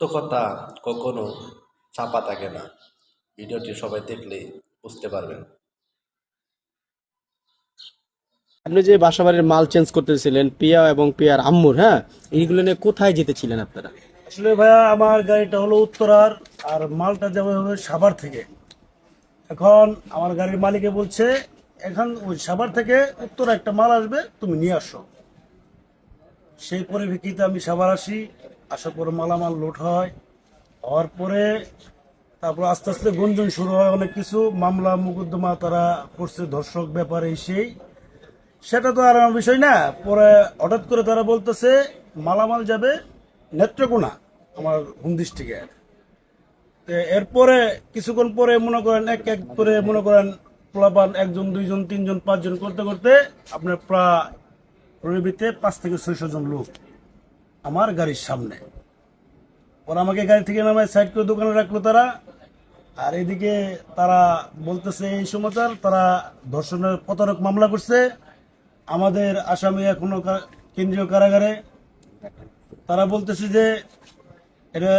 সত্য কথা কখনো চাপা থাকে না। ভিডিওটি সবাই দেখলে বুঝতে পারবেন। আপনি যে বাসাবাড়ির মাল চেঞ্জ করতেছিলেন পিয়া এবং পিয়ার আম্মুর, হ্যাঁ, এইগুলো নিয়ে কোথায় যেতেছিলেন আপনারা? আসলে ভাইয়া আমার গাড়িটা হলো উত্তরার, আর মালটা যাবে হবে সাভার থেকে। এখন আমার গাড়ির মালিকে বলছে এখন ওই সাভার থেকে উত্তরা একটা মাল আসবে, তুমি নিয়ে আসো। সেই পরিপ্রেক্ষিতে আমি সাভার আসি, আসার পরে মালামাল লোড হয়, হওয়ার পরে তারপর আস্তে আস্তে গুঞ্জন শুরু হয়, অনেক কিছু মামলা মোকদ্দমা তারা করছে, ধর্ষক ব্যাপারে সেই, সেটা তো আর আমার বিষয় না। পরে হঠাৎ করে তারা বলতেছে মালামাল যাবে নেত্রকোনা, আমার হোম ডিস্ট্রিক্টে। এরপরে কিছুক্ষণ পরে মনে করেন এক এক করে মনে করেন পোলাপান একজন দুইজন তিনজন পাঁচজন করতে করতে আপনার প্রায় রবিতে 5 থেকে 600 জন লোক আমার গাড়ির সামনে। ওরা আমাকে গাড়ি থেকে নামায় সাইড করে দোকানে রাখলো তারা। আর এদিকে তারা বলতেছে এই সমাচার, তারা ধর্ষণের প্রতারক মামলা করছে, আমাদের আসামি এখনো কেন্দ্রীয় কারাগারে। তারা বলতেছে যে এটা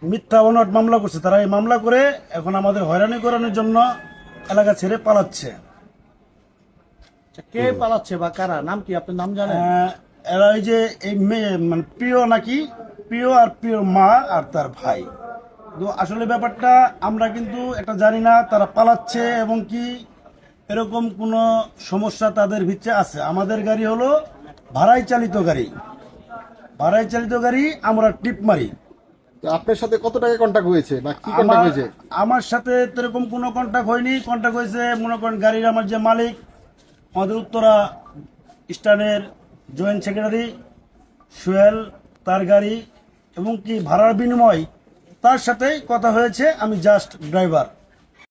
মিথ্যা অনট মামলা করছে, তারা এই মামলা করে এখন আমাদের হয়রানি করানোর জন্য এলাকা ছেড়ে পালাচ্ছে। কে পালাচ্ছে বা কারা, নাম কি, আপনার নাম জানেন? এরা ওই যে এই মেয়ে মানে প্রিয় নাকি, প্রিয় আর প্রিয় মা আর তার ভাই। তো আসলে ব্যাপারটা আমরা কিন্তু এটা জানি না, তারা পালাচ্ছে এবং কি এরকম কোনো সমস্যা তাদের ভিতরে আছে। আমাদের গাড়ি হলো ভাড়ায় চালিত গাড়ি, ভাড়ায় চালিত গাড়ি, আমরা টিপ মারি। তো আপনার সাথে কত টাকা কন্টাক্ট হয়েছে বা কি কন্টাক্ট আমার হয়েছে? আমার সাথে এরকম কোনো কন্ট্যাক্ট হয়নি। কন্ট্যাক্ট হয়েছে মনে করেন গাড়ির আমার যে মালিক, আমাদের উত্তরা স্টানের জয়েন্ট সেক্রেটারি সোহেল, তার গাড়ি এবং কি ভাড়ার বিনিময় তার সাথেই কথা হয়েছে, আমি জাস্ট ড্রাইভার।